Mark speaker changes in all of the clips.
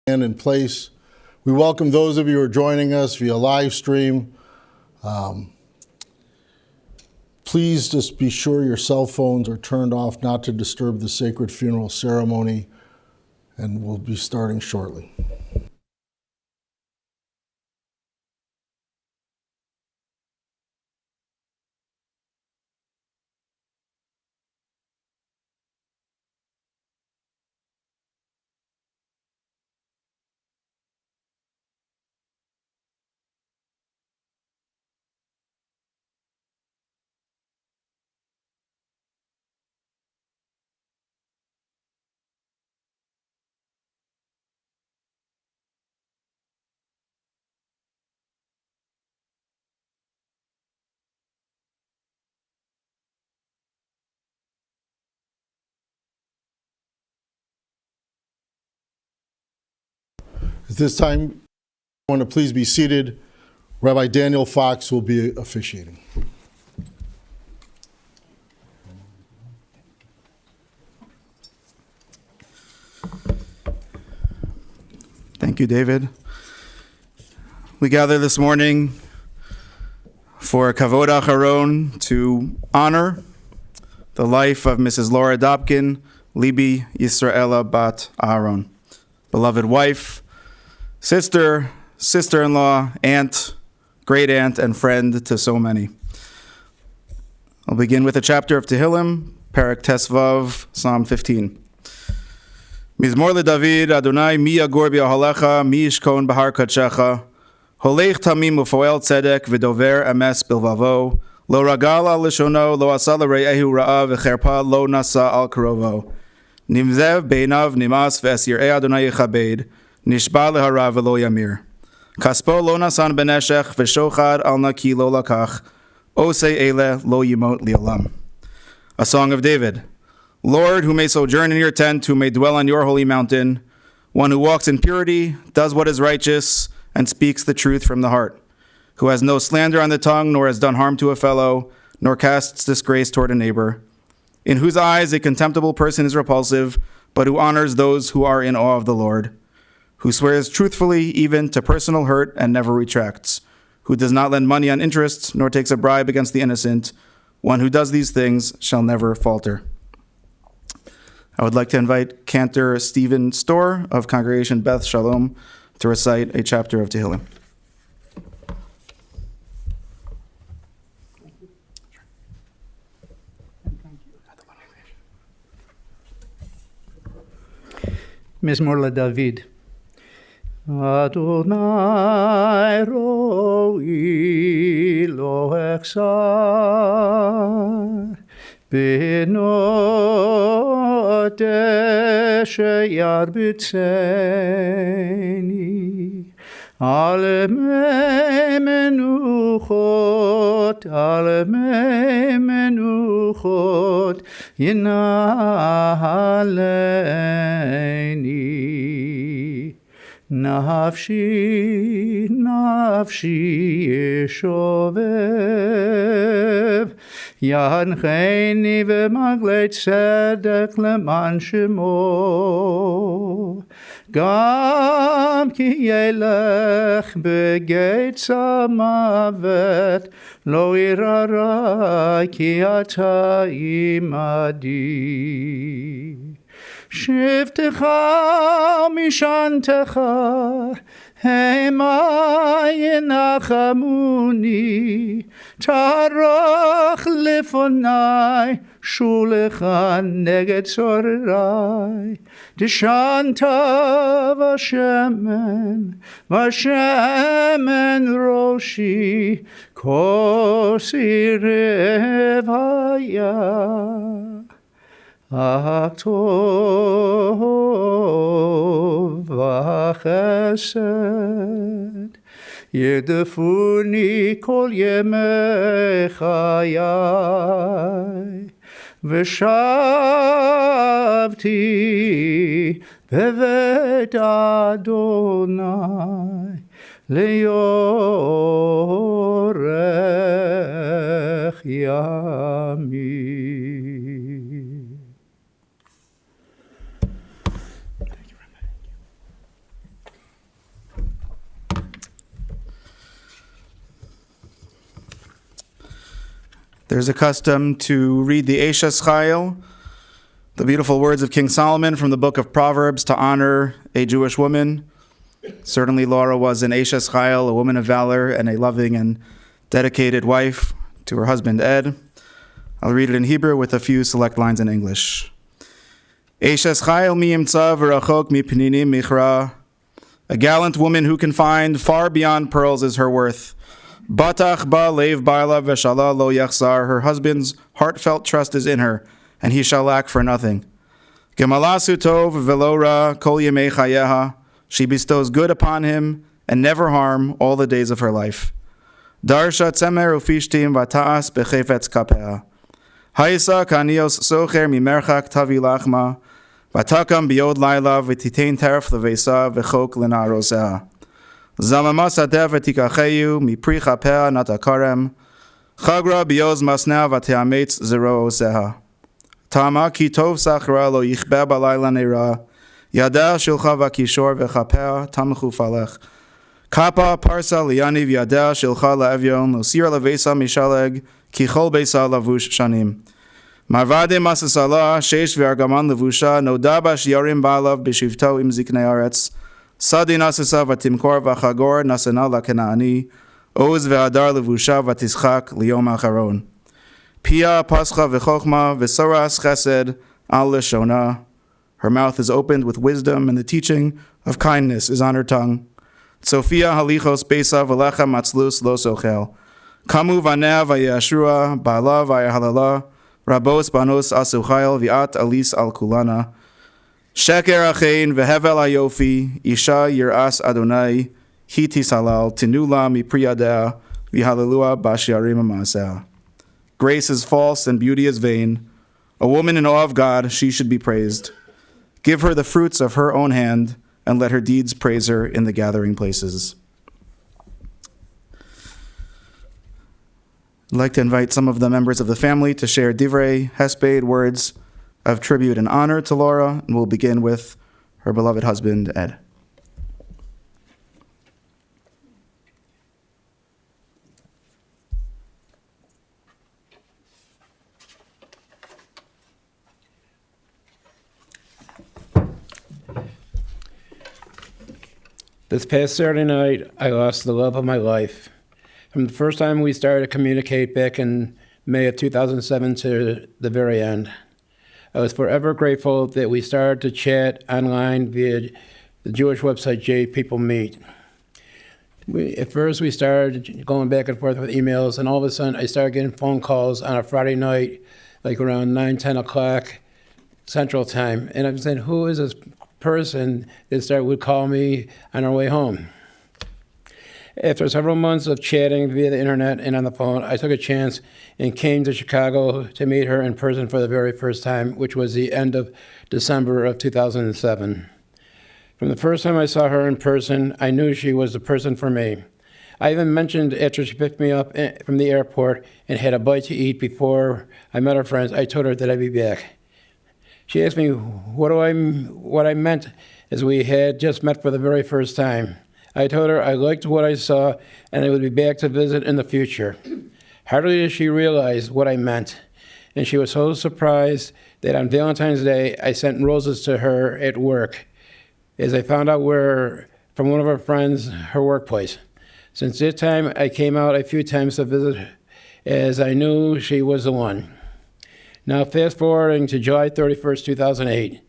Speaker 1: In place. We welcome those of you who are joining us via live stream. Please just be sure your cell phones are turned off not to disturb the sacred funeral ceremony, and we'll be starting shortly. At this time, I want to please be seated. Rabbi Daniel Fox will be officiating.
Speaker 2: Thank you, David. We gather this morning for a Kavod Acharon to honor the life of Mrs. Laura Dobkin, Libi Yisraela Bat Aaron, beloved wife, sister, sister-in-law, aunt, great-aunt, and friend to so many. I'll begin with a chapter of Tehillim, Perek Tesvav, Psalm 15. Mizmor LeDavid, Adonai, mi yagor b'ohalecha, mi yishkon b'har kadshecha, holech tamim ufoel tzedek v'dover emes bilvavo, lo ragal al lishono, lo asa l're'ehu ra'a v'cherpa lo nasa al karovo. Nimzev beinav nimas v'es yir'ei Adonai yichabed, nishba lehara v'lo yamir. Kaspo lo nasan beneshech v'shochad al naki lo lakach, osei ele lo yimot li'olam. A song of David. Lord, who may sojourn in your tent, who may dwell on your holy mountain, one who walks in purity, does what is righteous, and speaks the truth from the heart, who has no slander on the tongue, nor has done harm to a fellow, nor casts disgrace toward a neighbor, in whose eyes a contemptible person is repulsive, but who honors those who are in awe of the Lord, who swears truthfully even to personal hurt and never retracts, who does not lend money on interest, nor takes a bribe against the innocent. One who does these things shall never falter. I would like to invite Cantor Stephen Storr of Congregation Beth Shalom to recite a chapter of Tehillim.
Speaker 3: Mizmor LeDavid. Adonai ro'i lo echsar Benot sheyarbitzeni al mei menuchot yinaleni Nafshi, nafshi yeshovev Yancheni v'maglei tzedek leman shemo Gam ki yelech begeitz hamavet Lo irara ki ata imadi Shivtecha mishantecha Hema yenachamuni Tarach lefonai Shulecha neged zorai Deshanta Vashemen roshi Kosi revaya Aktov v'chesed Yedefuni kol yemei chayai V'shavti bevet Adonai Leyorech yami.
Speaker 2: There's a custom to read the Eshes Chayil, the beautiful words of King Solomon from the book of Proverbs, to honor a Jewish woman. Certainly Laura was an Eshes Chayil, a woman of valor, and a loving and dedicated wife to her husband Ed. I'll read it in Hebrew with a few select lines in English. Eshes Chayil mi yimtza v'rachok mi pninim michra. A gallant woman who can find far beyond pearls is her worth. Batach ba leiv baila v'shala lo yachzar. Her husband's heartfelt trust is in her, and he shall lack for nothing. Gemalasu tov v'lo ra kol yemei chayeha. She bestows good upon him and never harm all the days of her life. Darsha tzemer ufishtim v'ta'as bechefetz kapea. Haisa kanios socher mimerchak tavi lachma. Vatakam biod laila v'titein teref levesa v'chok lenarosea. Zalama sadeh v'tikacheyu mipri chapea natakarem. Chagra bioz masna v'teametz zero oseha. Tama ki tov sachra lo yichbe balayla neira. Yada shilcha v'kishor v'chapea tamchu falech. Kappa parsa liyaniv yada shilcha la'evyon lo sira levesa mishaleg ki chol beisa lavush shanim. Marvade masasala sheish v'argaman levusha noda yarim ba'alav b'shivto im ziknei aretz. Sadi nasasa v'timkor v'chagor nasana la'kenaani. Oz v'adar levusha v'tischak liyom acharon. Pia pascha v'chochma v'soras chesed al leshona. Her mouth is opened with wisdom, and the teaching of kindness is on her tongue. Sophia halichos beisa v'lecha matzlus lo sochel. Kamu v'anea v'yashua ba'ala v'yahalala. Rabos banos asuchayel v'at Alise al kulana. Sheker achein v'hevel ayofi. Isha yiras Adonai. Hiti salal tinula mipriyadea v'halelua b'shiarim ma'aseh. Grace is false and beauty is vain. A woman in awe of God, she should be praised. Give her the fruits of her own hand, and let her deeds praise her in the gathering places. I'd like to invite some of the members of the family to share divrei hesped, words of tribute and honor to Laura, and we'll begin with her beloved husband, Ed.
Speaker 4: This past Saturday night, I lost the love of my life. From the first time we started to communicate back in May of 2007 to the very end, I was forever grateful that we started to chat online via the Jewish website J People Meet. At first, we started going back and forth with emails, and all of a sudden, I started getting phone calls on a Friday night, like around 9, 10 o'clock Central Time. And I'm saying, who is this person that would call me on our way home? After several months of chatting via the internet and on the phone, I took a chance and came to Chicago to meet her in person for the very first time, which was the end of December of 2007. From the first time I saw her in person, I knew she was the person for me. I even mentioned after she picked me up from the airport and had a bite to eat before I met her friends, I told her that I'd be back. She asked me what I meant, as we had just met for the very first time. I told her I liked what I saw and I would be back to visit in the future. Hardly did she realize what I meant, and she was so surprised that on Valentine's Day I sent roses to her at work, as I found out from one of her friends, her workplace. Since that time, I came out a few times to visit her, as I knew she was the one. Now, fast forwarding to July 31st, 2008,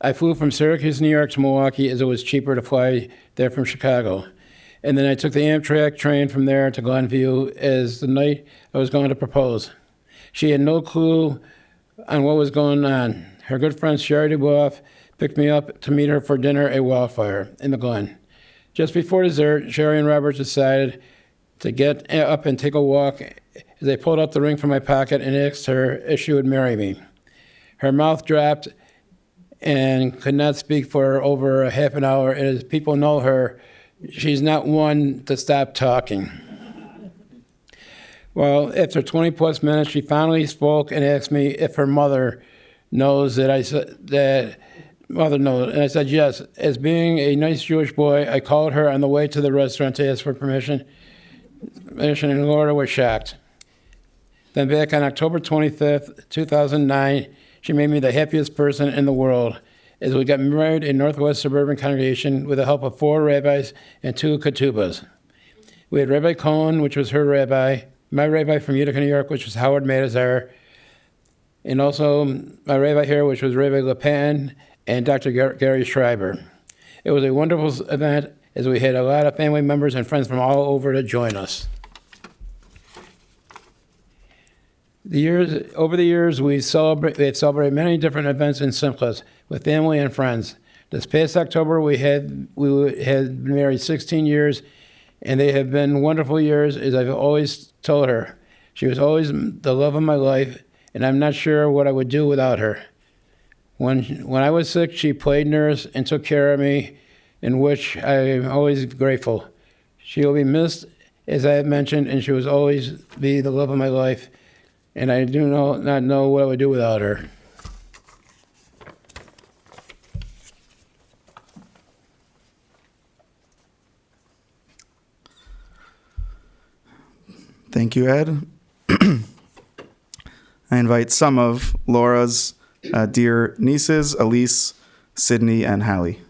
Speaker 4: I flew from Syracuse, New York to Milwaukee, as it was cheaper to fly there from Chicago. And then I took the Amtrak train from there to Glenview as the night I was going to propose. She had no clue on what was going on. Her good friend Sherry DuBois picked me up to meet her for dinner at Wildfire in the Glen. Just before dessert, Sherry and Robert decided to get up and take a walk as I pulled out the ring from my pocket and asked her if she would marry me. Her mouth dropped and could not speak for over a half an hour, and as people know her, she's not one to stop talking. Well, after 20 plus minutes, she finally spoke and asked me if her mother knows that mother knows. And I said yes. As being a nice Jewish boy, I called her on the way to the restaurant to ask for permission, and Laura was shocked. Then back on October 25th, 2009, she made me the happiest person in the world as we got married in Northwest Suburban Congregation with the help of 4 rabbis and 2 ketubas. We had Rabbi Cohen, which was her rabbi, my rabbi from Utica, New York, which was Howard Matazar, and also my rabbi here, which was Rabbi Lepin, and Dr. Gary Schreiber. It was a wonderful event as we had a lot of family members and friends from all over to join us. Over the years, we had celebrated many different events in Simchas with family and friends. This past October, we had been married 16 years, and they have been wonderful years, as I've always told her. She was always the love of my life, and I'm not sure what I would do without her. When I was sick, she played nurse and took care of me, in which I am always grateful. She will be missed, as I have mentioned, and she will always be the love of my life, and I do not know what I would do without her.
Speaker 2: Thank you, Ed. I invite some of Laura's dear nieces, Alise, Sydnie, and Hallie.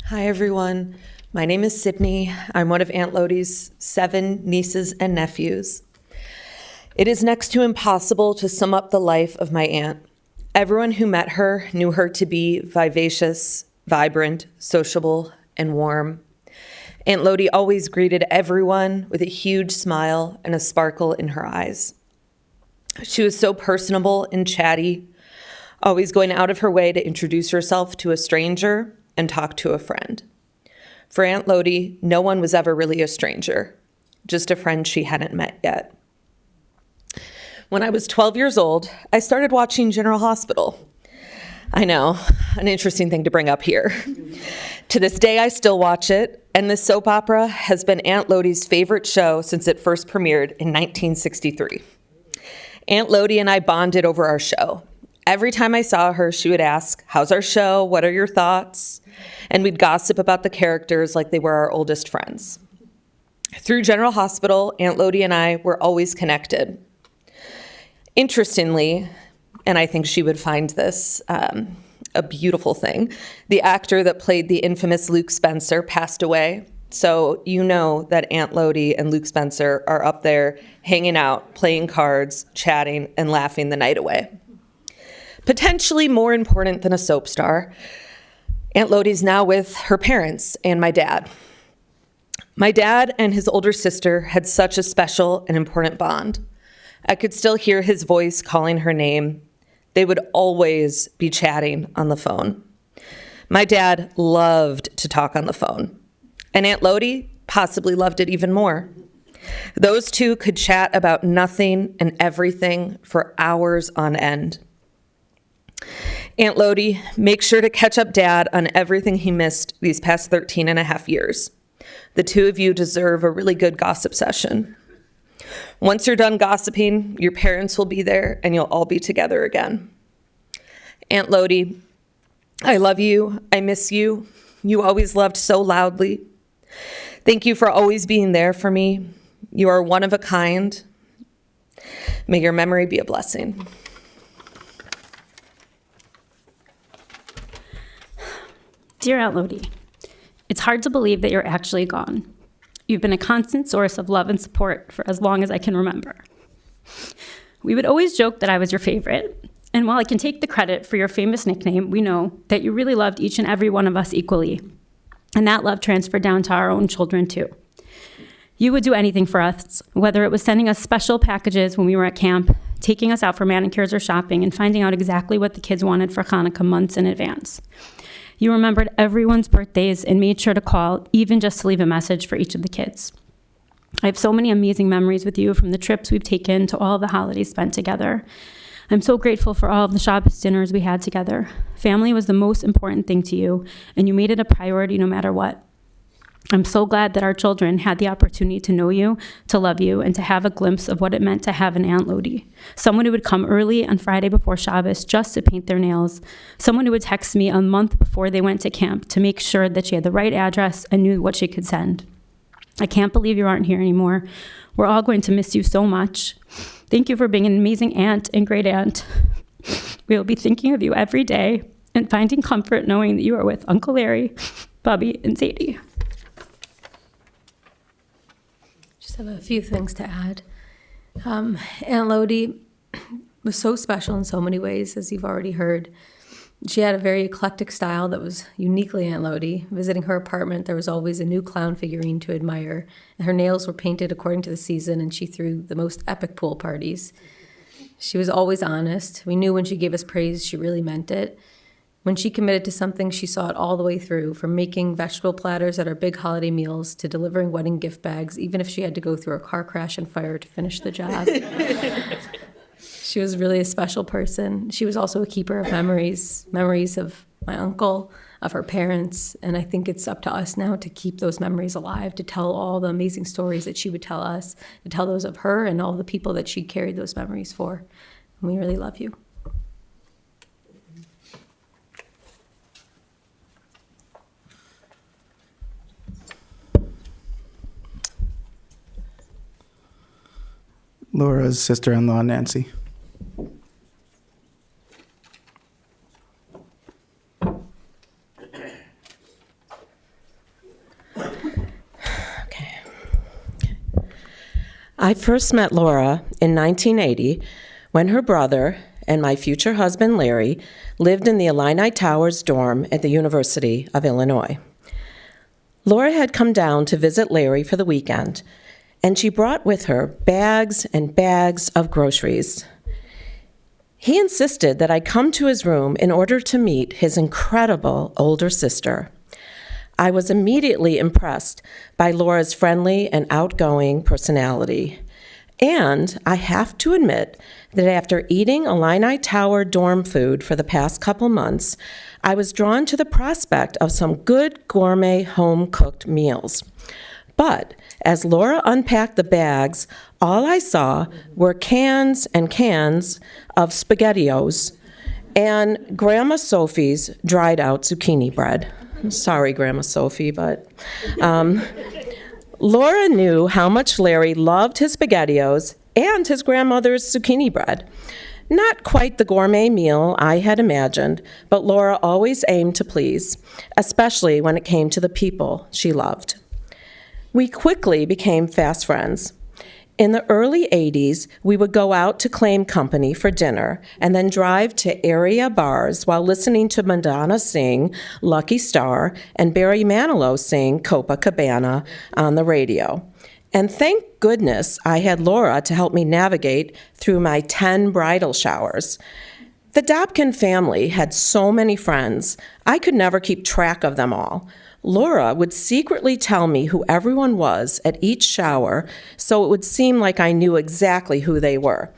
Speaker 5: Hi, everyone. My name is Sydnie. I'm one of Aunt Lodi's 7 nieces and nephews. It is next to impossible to sum up the life of my aunt. Everyone who met her knew her to be vivacious, vibrant, sociable, and warm. Aunt Lodi always greeted everyone with a huge smile and a sparkle in her eyes. She was so personable and chatty, always going out of her way to introduce herself to a stranger and talk to a friend. For Aunt Lodi, no one was ever really a stranger, just a friend she hadn't met yet. When I was 12 years old, I started watching General Hospital. I know, an interesting thing to bring up here. To this day, I still watch it, and this soap opera has been Aunt Lodi's favorite show since it first premiered in 1963. Aunt Lodi and I bonded over our show. Every time I saw her, she would ask, "How's our show? What are your thoughts?" And we'd gossip about the characters like they were our oldest friends. Through General Hospital, Aunt Lodi and I were always connected. Interestingly, and I think she would find this a beautiful thing, the actor that played the infamous Luke Spencer passed away. So you know that Aunt Lodi and Luke Spencer are up there hanging out, playing cards, chatting, and laughing the night away. Potentially more important than a soap star, Aunt Lodi's now with her parents and my dad. My dad and his older sister had such a special and important bond. I could still hear his voice calling her name. They would always be chatting on the phone. My dad loved to talk on the phone, and Aunt Lodi possibly loved it even more. Those two could chat about nothing and everything for hours on end. Aunt Lodi, make sure to catch up Dad on everything he missed these past 13 and a half years. The two of you deserve a really good gossip session. Once you're done gossiping, your parents will be there and you'll all be together again. Aunt Lodi, I love you. I miss you. You always loved so loudly. Thank you for always being there for me. You are one of a kind. May your memory be a blessing.
Speaker 6: Dear Aunt Lodi, it's hard to believe that you're actually gone. You've been a constant source of love and support for as long as I can remember. We would always joke that I was your favorite, and while I can take the credit for your famous nickname, we know that you really loved each and every one of us equally, and that love transferred down to our own children too. You would do anything for us, whether it was sending us special packages when we were at camp, taking us out for manicures or shopping, and finding out exactly what the kids wanted for Hanukkah months in advance. You remembered everyone's birthdays and made sure to call, even just to leave a message for each of the kids. I have so many amazing memories with you, from the trips we've taken to all the holidays spent together. I'm so grateful for all of the Shabbos dinners we had together. Family was the most important thing to you, and you made it a priority no matter what. I'm so glad that our children had the opportunity to know you, to love you, and to have a glimpse of what it meant to have an Aunt Lodi. Someone who would come early on Friday before Shabbos just to paint their nails. Someone who would text me a month before they went to camp to make sure that she had the right address and knew what she could send. I can't believe you aren't here anymore. We're all going to miss you so much. Thank you for being an amazing aunt and great aunt. We will be thinking of you every day and finding comfort knowing that you are with Uncle Larry, Bubby, and Sadie.
Speaker 7: Just have a few things to add. Aunt Lodi was so special in so many ways, as you've already heard. She had a very eclectic style that was uniquely Aunt Lodi. Visiting her apartment, there was always a new clown figurine to admire. And her nails were painted according to the season, and she threw the most epic pool parties. She was always honest. We knew when she gave us praise, she really meant it. When she committed to something, she saw it all the way through, from making vegetable platters at our big holiday meals to delivering wedding gift bags, even if she had to go through a car crash and fire to finish the job. She was really a special person. She was also a keeper of memories of my uncle, of her parents, and I think it's up to us now to keep those memories alive, to tell all the amazing stories that she would tell us, to tell those of her and all the people that she carried those memories for. And we really love you.
Speaker 2: Laura's sister-in-law, Nanci.
Speaker 8: I first met Laura in 1980 when her brother and my future husband, Larry, lived in the Illini Towers dorm at the University of Illinois. Laura had come down to visit Larry for the weekend, and she brought with her bags and bags of groceries. He insisted that I come to his room in order to meet his incredible older sister. I was immediately impressed by Laura's friendly and outgoing personality. And I have to admit that after eating Illini Tower dorm food for the past couple months, I was drawn to the prospect of some good gourmet home-cooked meals. But as Laura unpacked the bags, all I saw were cans and cans of SpaghettiOs and Grandma Sophie's dried out zucchini bread. Sorry, Grandma Sophie, but Laura knew how much Larry loved his SpaghettiOs and his grandmother's zucchini bread. Not quite the gourmet meal I had imagined, but Laura always aimed to please, especially when it came to the people she loved. We quickly became fast friends. In the early 80s, we would go out to Claim Company for dinner and then drive to area bars while listening to Madonna sing Lucky Star and Barry Manilow sing Copacabana on the radio. And thank goodness I had Laura to help me navigate through my 10 bridal showers. The Dobkin family had so many friends, I could never keep track of them all. Laura would secretly tell me who everyone was at each shower, so it would seem like I knew exactly who they were.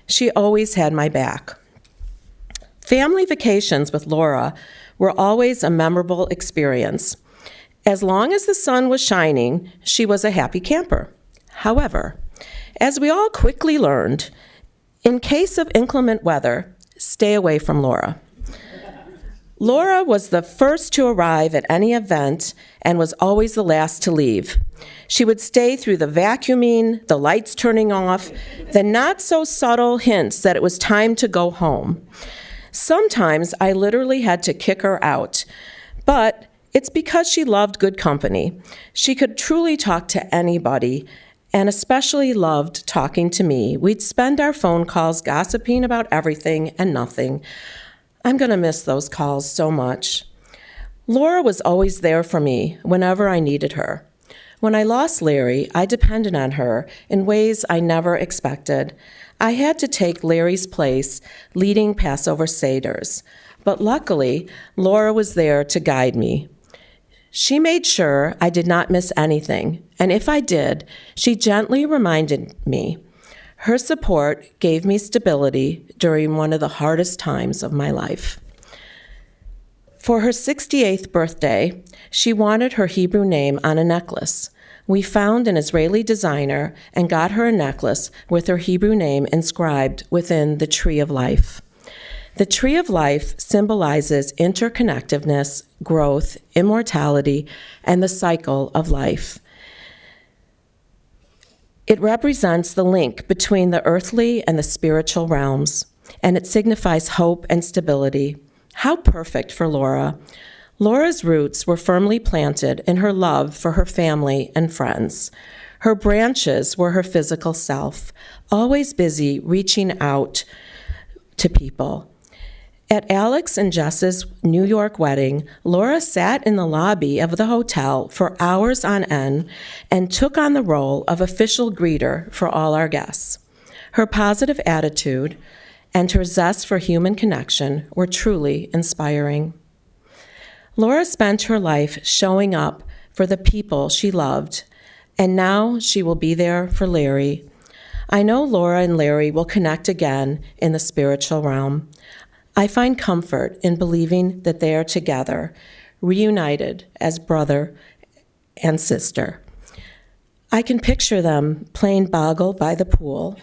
Speaker 8: She always had my back. Family vacations with Laura were always a memorable experience. As long as the sun was shining, she was a happy camper. However, as we all quickly learned, in case of inclement weather, stay away from Laura. Laura was the first to arrive at any event and was always the last to leave. She would stay through the vacuuming, the lights turning off, the not-so-subtle hints that it was time to go home. Sometimes I literally had to kick her out, but it's because she loved good company. She could truly talk to anybody, and especially loved talking to me. We'd spend our phone calls gossiping about everything and nothing. I'm going to miss those calls so much. Laura was always there for me whenever I needed her. When I lost Larry, I depended on her in ways I never expected. I had to take Larry's place leading Passover Seders, but luckily, Laura was there to guide me. She made sure I did not miss anything, and if I did, she gently reminded me. Her support gave me stability during one of the hardest times of my life. For her 68th birthday, she wanted her Hebrew name on a necklace. We found an Israeli designer and got her a necklace with her Hebrew name inscribed within the Tree of Life. The Tree of Life symbolizes interconnectedness, growth, immortality, and the cycle of life. It represents the link between the earthly and the spiritual realms, and it signifies hope and stability. How perfect for Laura. Laura's roots were firmly planted in her love for her family and friends. Her branches were her physical self, always busy reaching out to people. At Alex and Jess's New York wedding, Laura sat in the lobby of the hotel for hours on end and took on the role of official greeter for all our guests. Her positive attitude and her zest for human connection were truly inspiring. Laura spent her life showing up for the people she loved, and now she will be there for Larry. I know Laura and Larry will connect again in the spiritual realm. I find comfort in believing that they are together, reunited as brother and sister. I can picture them playing boggle by the pool,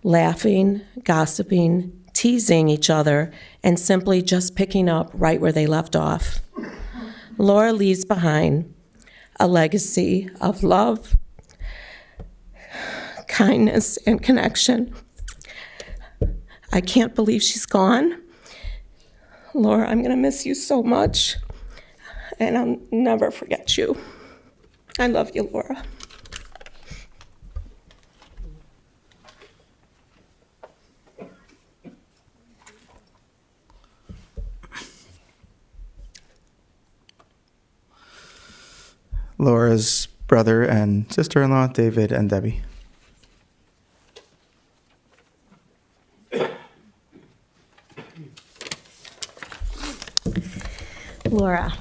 Speaker 8: laughing, gossiping, teasing each other, and simply just picking up right where they left off. Laura leaves behind a legacy of love, kindness, and connection. I can't believe she's gone. Laura, I'm going to miss you so much, and I'll never forget you. I love you, Laura.
Speaker 2: Laura's brother and sister-in-law, David and Debbie.
Speaker 9: Laura,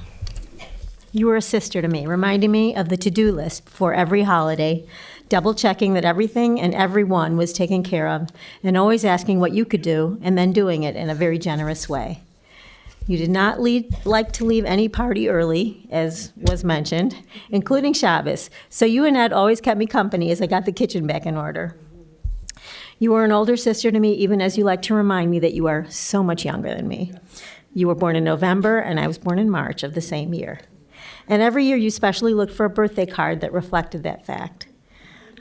Speaker 9: you were a sister to me, reminding me of the to-do list before every holiday, double-checking that everything and everyone was taken care of, and always asking what you could do, and then doing it in a very generous way. You did not like to leave any party early, as was mentioned, including Shabbos, so you and Ed always kept me company as I got the kitchen back in order. You were an older sister to me, even as you like to remind me that you are so much younger than me. You were born in November, and I was born in March of the same year. And every year you specially looked for a birthday card that reflected that fact.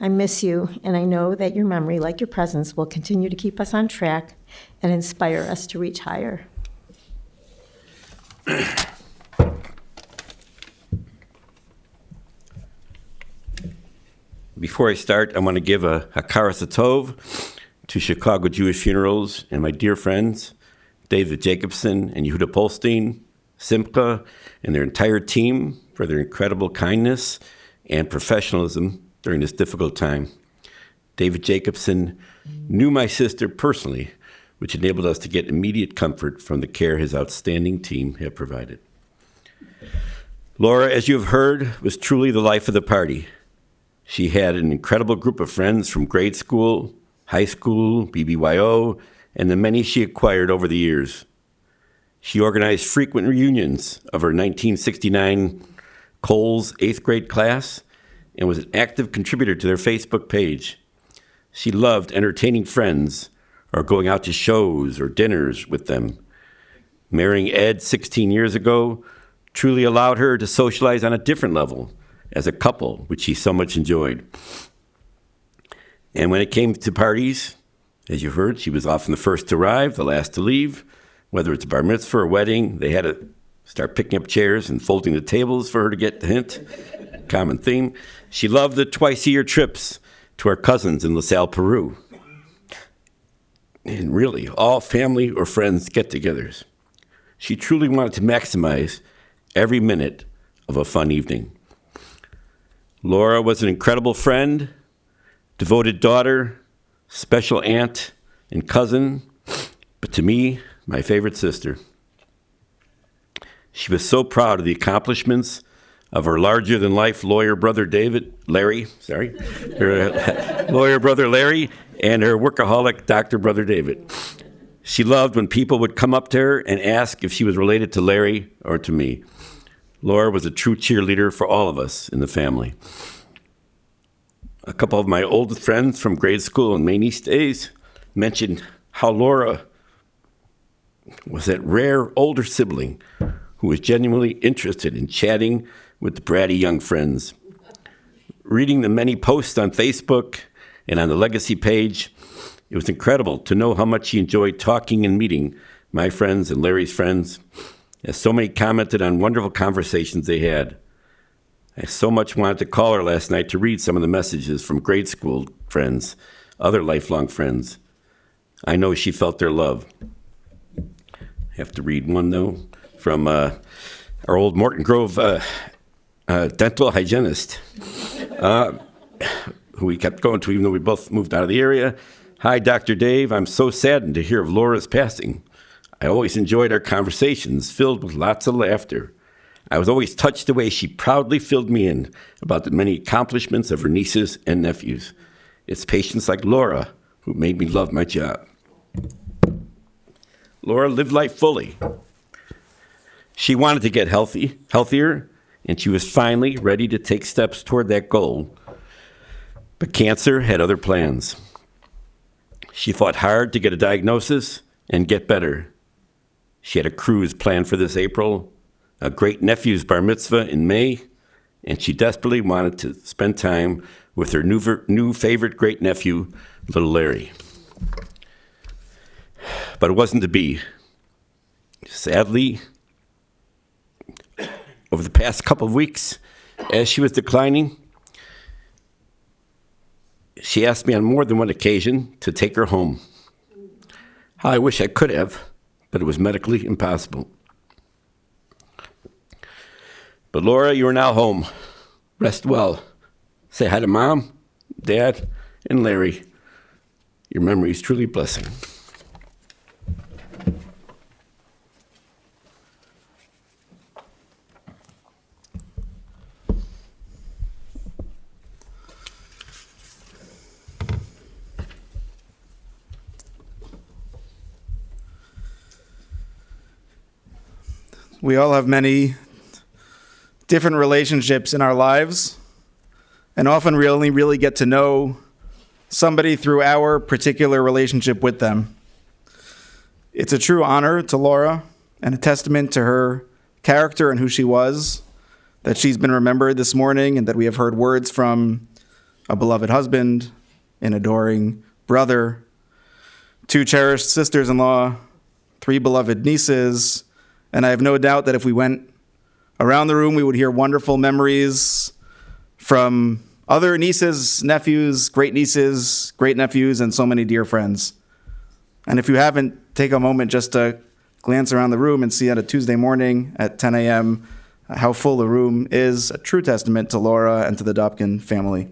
Speaker 9: I miss you, and I know that your memory, like your presence, will continue to keep us on track and inspire us to reach higher.
Speaker 10: Before I start, I want to give a hakaras hatov to Chicago Jewish Funerals and my dear friends, David Jacobson and Yehuda Polstein, Simcha, and their entire team for their incredible kindness and professionalism during this difficult time. David Jacobson knew my sister personally, which enabled us to get immediate comfort from the care his outstanding team have provided. Laura, as you have heard, was truly the life of the party. She had an incredible group of friends from grade school, high school, BBYO, and the many she acquired over the years. She organized frequent reunions of her 1969 Coles 8th grade class and was an active contributor to their Facebook page. She loved entertaining friends or going out to shows or dinners with them. Marrying Ed 16 years ago truly allowed her to socialize on a different level as a couple, which she so much enjoyed. And when it came to parties, as you heard, she was often the first to arrive, the last to leave. Whether it's a bar mitzvah or wedding, they had to start picking up chairs and folding the tables for her to get the hint. Common theme. She loved the twice-a-year trips to our cousins in LaSalle, Peru. And really, all family or friends get-togethers. She truly wanted to maximize every minute of a fun evening. Laura was an incredible friend, devoted daughter, special aunt and cousin, but to me, my favorite sister. She was so proud of the accomplishments of her larger-than-life lawyer brother Larry, and and her workaholic Dr. Brother David. She loved when people would come up to her and ask if she was related to Larry or to me. Laura was a true cheerleader for all of us in the family. A couple of my old friends from grade school and Maine East days mentioned how Laura was that rare older sibling who was genuinely interested in chatting with the bratty young friends. Reading the many posts on Facebook and on the Legacy page, it was incredible to know how much she enjoyed talking and meeting my friends and Larry's friends, as so many commented on wonderful conversations they had. I so much wanted to call her last night to read some of the messages from grade school friends, other lifelong friends. I know she felt their love. I have to read one, though, from our old Morton Grove dental hygienist, who we kept going to even though we both moved out of the area. Hi, Dr. Dave. I'm so saddened to hear of Laura's passing. I always enjoyed our conversations filled with lots of laughter. I was always touched the way she proudly filled me in about the many accomplishments of her nieces and nephews. It's patients like Laura who made me love my job. Laura lived life fully. She wanted to get healthier, and she was finally ready to take steps toward that goal. But cancer had other plans. She fought hard to get a diagnosis and get better. She had a cruise planned for this April, a great nephew's bar mitzvah in May, and she desperately wanted to spend time with her new favorite great nephew, little Larry. But it wasn't to be. Sadly, over the past couple of weeks, as she was declining, she asked me on more than one occasion to take her home. How I wish I could have, but it was medically impossible. But Laura, you are now home. Rest well. Say hi to Mom, Dad, and Larry. Your memory is truly a blessing.
Speaker 2: We all have many different relationships in our lives, and often we only really get to know somebody through our particular relationship with them. It's a true honor to Laura and a testament to her character and who she was that she's been remembered this morning, and that we have heard words from a beloved husband, an adoring brother, 2 cherished sisters-in-law, 3 beloved nieces, and I have no doubt that if we went around the room, we would hear wonderful memories from other nieces, nephews, great nieces, great nephews, and so many dear friends. And if you haven't, take a moment just to glance around the room and see on a Tuesday morning at 10 a.m. How full the room is, a true testament to Laura and to the Dobkin family.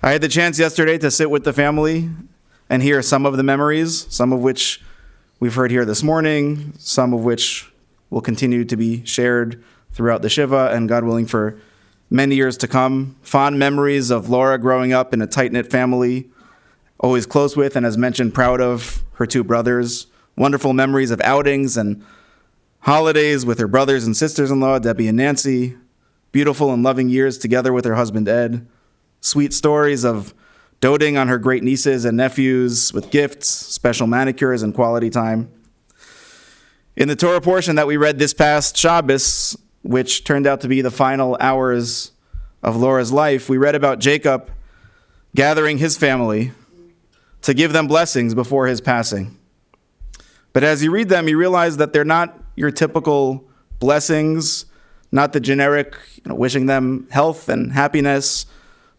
Speaker 2: I had the chance yesterday to sit with the family and hear some of the memories, some of which we've heard here this morning, some of which will continue to be shared throughout the Shiva, and God willing for many years to come. Fond memories of Laura growing up in a tight-knit family, always close with, and as mentioned, proud of her 2 brothers. Wonderful memories of outings and holidays with her brothers and sisters-in-law, Debbie and Nanci. Beautiful and loving years together with her husband, Ed. Sweet stories of doting on her great nieces and nephews with gifts, special manicures, and quality time. In the Torah portion that we read this past Shabbos, which turned out to be the final hours of Laura's life, we read about Jacob gathering his family to give them blessings before his passing. But as you read them, you realize that they're not your typical blessings, not the generic, wishing them health and happiness,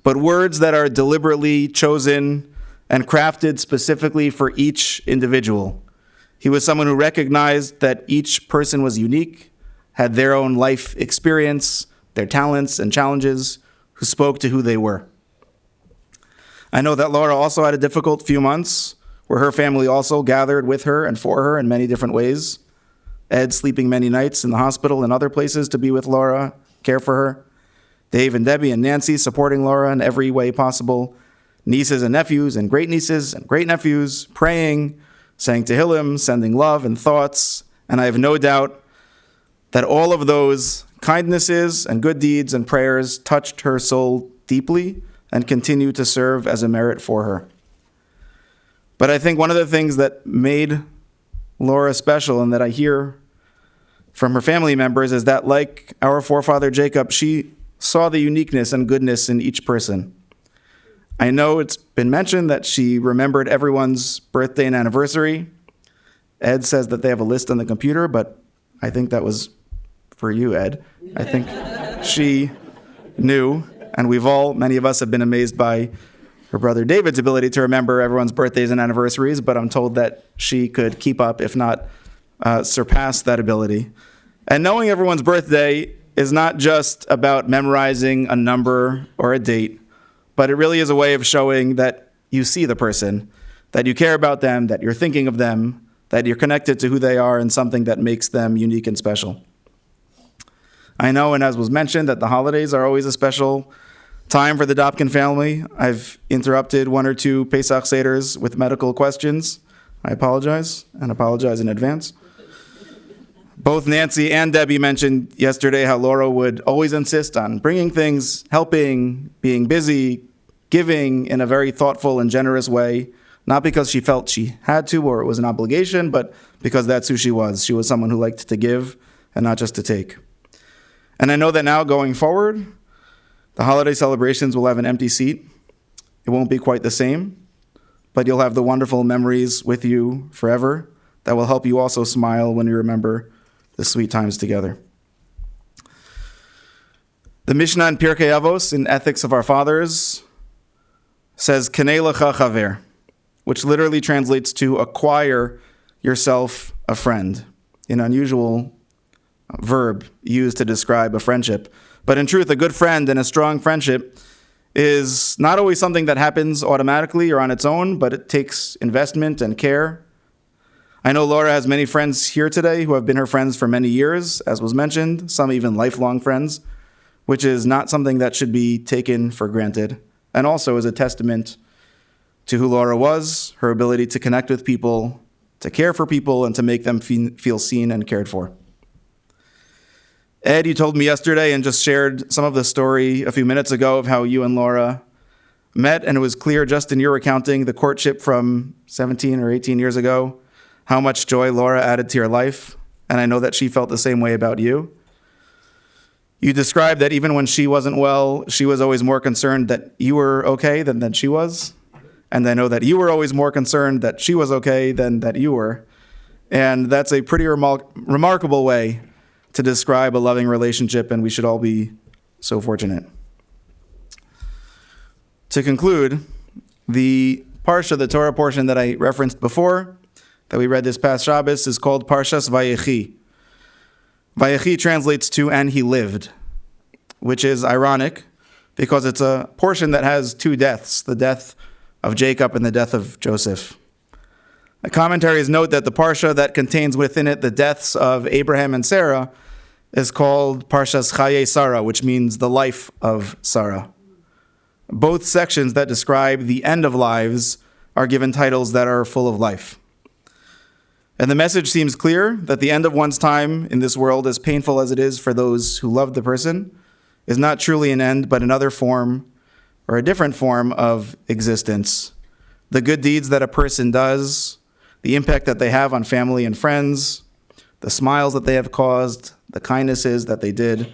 Speaker 2: but words that are deliberately chosen and crafted specifically for each individual. He was someone who recognized that each person was unique, had their own life experience, their talents and challenges, who spoke to who they were. I know that Laura also had a difficult few months, where her family also gathered with her and for her in many different ways. Ed sleeping many nights in the hospital and other places to be with Laura, care for her. Dave and Debbie and Nanci supporting Laura in every way possible. nieces and nephews and great-nieces and great-nephews, praying, saying Tehillim, sending love and thoughts. And I have no doubt that all of those kindnesses and good deeds and prayers touched her soul deeply and continue to serve as a merit for her. But I think one of the things that made Laura special and that I hear from her family members is that, like our forefather Jacob, she saw the uniqueness and goodness in each person. I know it's been mentioned that she remembered everyone's birthday and anniversary. Ed says that they have a list on the computer, but I think that was for you, Ed. I think she knew, and many of us have been amazed by her brother David's ability to remember everyone's birthdays and anniversaries, but I'm told that she could keep up, if not surpass that ability. And knowing everyone's birthday is not just about memorizing a number or a date, but it really is a way of showing that you see the person, that you care about them, that you're thinking of them, that you're connected to who they are and something that makes them unique and special. I know, and as was mentioned, that the holidays are always a special time for the Dobkin family. I've interrupted one or two Pesach Seders with medical questions. I apologize, and apologize in advance. Both Nanci and Debbie mentioned yesterday how Laura would always insist on bringing things, helping, being busy, giving in a very thoughtful and generous way, not because she felt she had to or it was an obligation, but because that's who she was. She was someone who liked to give and not just to take. And I know that now going forward, the holiday celebrations will have an empty seat. It won't be quite the same, but you'll have the wonderful memories with you forever that will help you also smile when you remember the sweet times together. The Mishnah in Pirkei Avos, in Ethics of Our Fathers, says, Kenei lecha chaver, which literally translates to acquire yourself a friend, an unusual verb used to describe a friendship. But in truth, a good friend and a strong friendship is not always something that happens automatically or on its own, but it takes investment and care. I know Laura has many friends here today who have been her friends for many years, as was mentioned, some even lifelong friends, which is not something that should be taken for granted, and also is a testament to who Laura was, her ability to connect with people, to care for people, and to make them feel seen and cared for. Ed, you told me yesterday and just shared some of the story a few minutes ago of how you and Laura met, and it was clear just in your recounting the courtship from 17 or 18 years ago, how much joy Laura added to your life, and I know that she felt the same way about you. You described that even when she wasn't well, she was always more concerned that you were okay than that she was, and I know that you were always more concerned that she was okay than that you were, and that's a pretty remarkable way to describe a loving relationship, and we should all be so fortunate. To conclude, the Parsha, the Torah portion that I referenced before, that we read this past Shabbos, is called Parshas Vayechi. Vayechi translates to, and he lived, which is ironic because it's a portion that has two deaths, the death of Jacob and the death of Joseph. The commentaries note that the Parsha that contains within it the deaths of Abraham and Sarah is called Parshas Chaye Sarah, which means the life of Sarah. Both sections that describe the end of lives are given titles that are full of life. And the message seems clear that the end of one's time in this world, as painful as it is for those who love the person, is not truly an end, but another form or a different form of existence. The good deeds that a person does, the impact that they have on family and friends, the smiles that they have caused, the kindnesses that they did,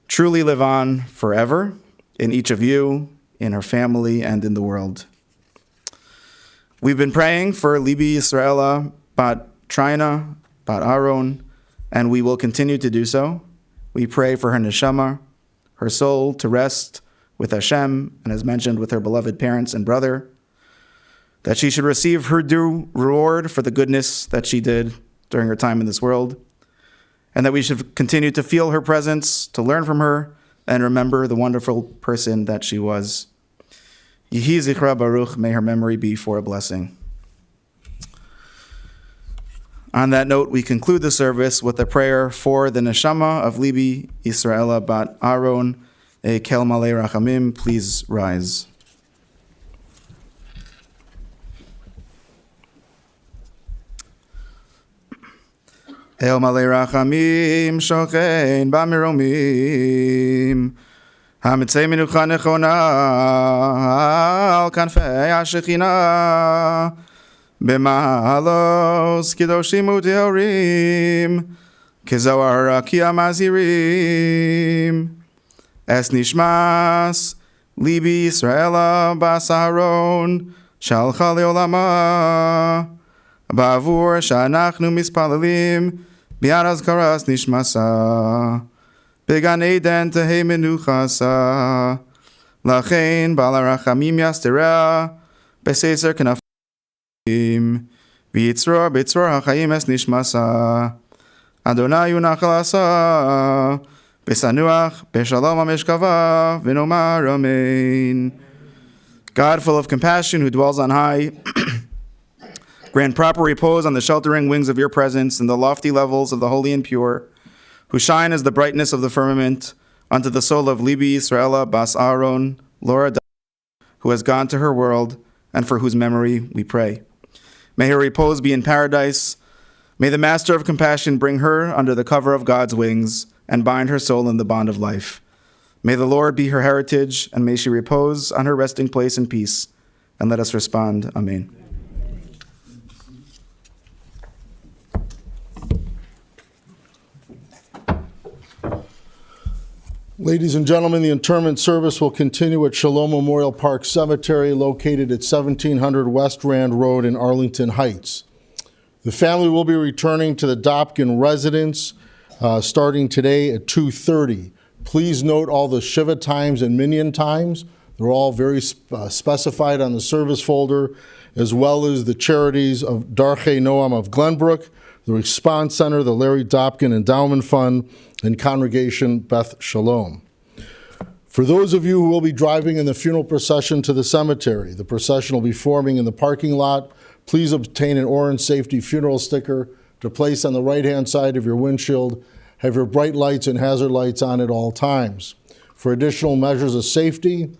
Speaker 2: truly live on forever in each of you, in her family, and in the world. We've been praying for Libi Yisraela Bat Trina, Bat Aaron, and we will continue to do so. We pray for her neshama, her soul, to rest with Hashem, and as mentioned, with her beloved parents and brother, that she should receive her due reward for the goodness that she did during her time in this world, and that we should continue to feel her presence, to learn from her, and remember the wonderful person that she was. Yehi Zichra Baruch, may her memory be for a blessing. On that note, we conclude the service with a prayer for the neshama of Libi Yisraela Bat Aaron, a Kel Malei Rachamim. Please rise. El Malei Rachamim Shochein Bamiromim Hamitzei Menucha Nechona Al Kanfei HaShechina B'Mahalos Kedoshim U'Teorim Kezohar Rakia Mazirim Es Nishmas Libi Yisraela Bas Aharon Shalcha Leolama Bavur Shanachnu Mispalalim Biad Azkaras Nishmasa Began Eden Tehei Menuchasa Lachein Balarachamim Yastera Beseser Kenafim V'Yitzror B'Yitzror HaChaim Es Nishmasa Adonai Unachalasa Besanuach Beshalom HaMeshkava V'Nomar Amen. God, full of compassion, who dwells on high, grant proper repose on the sheltering wings of your presence in the lofty levels of the holy and pure, who shine as the brightness of the firmament, unto the soul of Libi Yisraela Bas Aaron, Laura, who has gone to her world, and for whose memory we pray. May her repose be in paradise. May the Master of compassion bring her under the cover of God's wings and bind her soul in the bond of life. May the Lord be her heritage, and may she repose on her resting place in peace. And let us respond, Amen.
Speaker 1: Ladies and gentlemen, the interment service will continue at Shalom Memorial Park Cemetery, located at 1700 West Rand Road in Arlington Heights. The family will be returning to the Dobkin residence starting today at 2:30. Please note all the Shiva times and Minyan times. They're all very specified on the service folder, as well as the charities of Darchei Noam of Glenbrook, the Response Center, the Larry Dobkin Endowment Fund, and Congregation Beth Shalom. For those of you who will be driving in the funeral procession to the cemetery, the procession will be forming in the parking lot. Please obtain an orange safety funeral sticker to place on the right-hand side of your windshield. Have your bright lights and hazard lights on at all times. For additional measures of safety,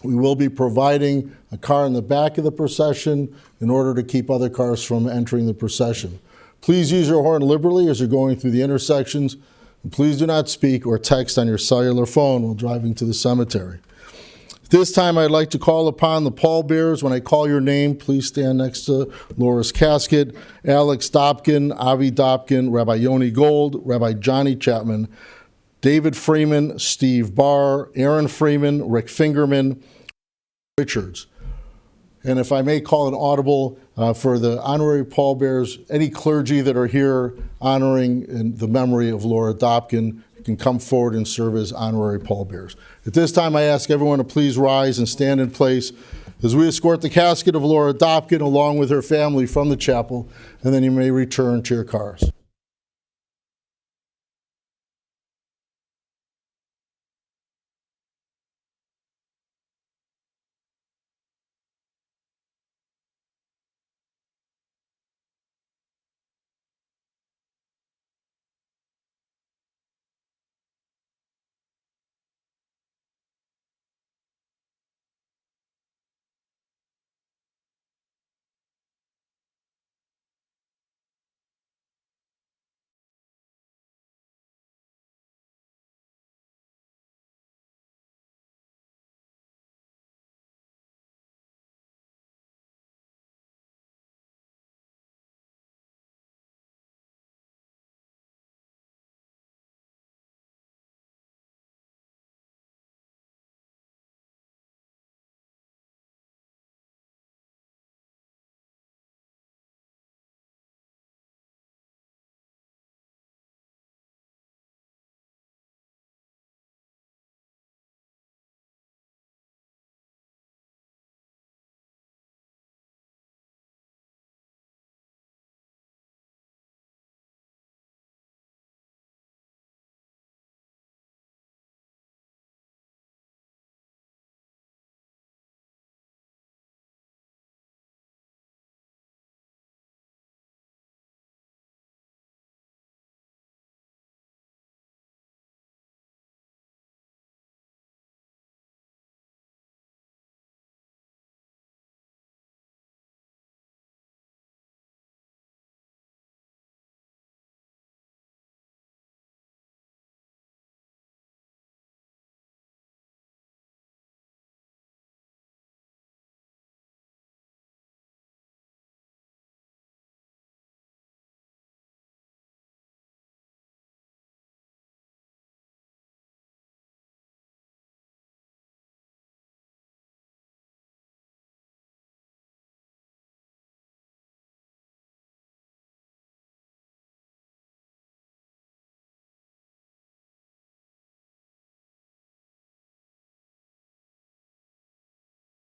Speaker 1: we will be providing a car in the back of the procession in order to keep other cars from entering the procession. Please use your horn liberally as you're going through the intersections, and please do not speak or text on your cellular phone while driving to the cemetery. At this time, I'd like to call upon the pallbearers. When I call your name, please stand next to Laura's casket. Alex Dobkin, Avi Dobkin, Rabbi Yoni Gold, Rabbi Johnny Chapman, David Freeman, Steve Barr, Aaron Freeman, Rick Fingerman, Richards. And if I may call an audible for the honorary pallbearers, any clergy that are here honoring in the memory of Laura Dobkin can come forward and serve as honorary pallbearers. At this time, I ask everyone to please rise and stand in place as we escort the casket of Laura Dobkin along with her family from the chapel, and then you may return to your cars.